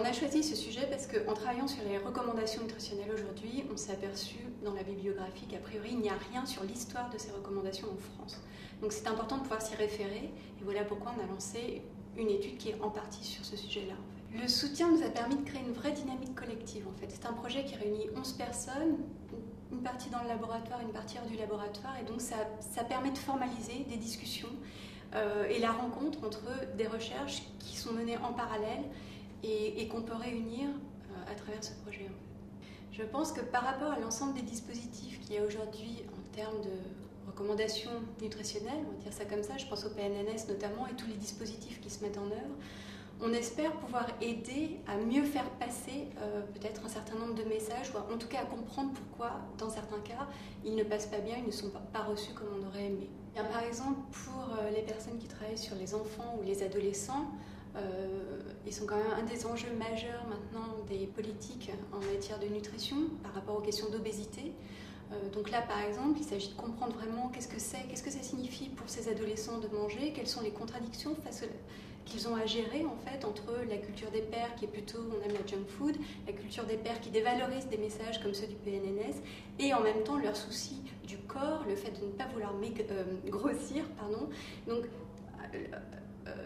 On a choisi ce sujet parce qu'en travaillant sur les recommandations nutritionnelles aujourd'hui, on s'est aperçu dans la bibliographie qu'a priori il n'y a rien sur l'histoire de ces recommandations en France. Donc c'est important de pouvoir s'y référer et voilà pourquoi on a lancé une étude qui est en partie sur ce sujet-là. Le soutien nous a permis de créer une vraie dynamique collective en fait. C'est un projet qui réunit 11 personnes, une partie dans le laboratoire, une partie hors du laboratoire et donc ça permet de formaliser des discussions et la rencontre entre des recherches qui sont menées en parallèle et qu'on peut réunir à travers ce projet. Je pense que par rapport à l'ensemble des dispositifs qu'il y a aujourd'hui en termes de recommandations nutritionnelles, on va dire ça comme ça, je pense au PNNS notamment et tous les dispositifs qui se mettent en œuvre, on espère pouvoir aider à mieux faire passer peut-être un certain nombre de messages, ou en tout cas à comprendre pourquoi, dans certains cas, ils ne passent pas bien, ils ne sont pas reçus comme on aurait aimé. Bien, par exemple, pour les personnes qui travaillent sur les enfants ou les adolescents, ils sont quand même un des enjeux majeurs maintenant des politiques en matière de nutrition par rapport aux questions d'obésité. Donc là, par exemple, il s'agit de comprendre vraiment qu'est-ce que ça signifie pour ces adolescents de manger, quelles sont les contradictions qu'ils ont à gérer en fait entre la culture des pères qui est plutôt, on aime la junk food, la culture des pères qui dévalorise des messages comme ceux du PNNS et en même temps leur souci du corps, le fait de ne pas vouloir grossir, pardon. Donc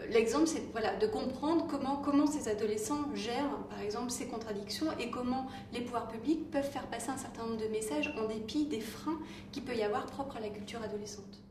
l'exemple, c'est voilà, de comprendre comment ces adolescents gèrent, par exemple, ces contradictions et comment les pouvoirs publics peuvent faire passer un certain nombre de messages en dépit des freins qu'il peut y avoir propres à la culture adolescente.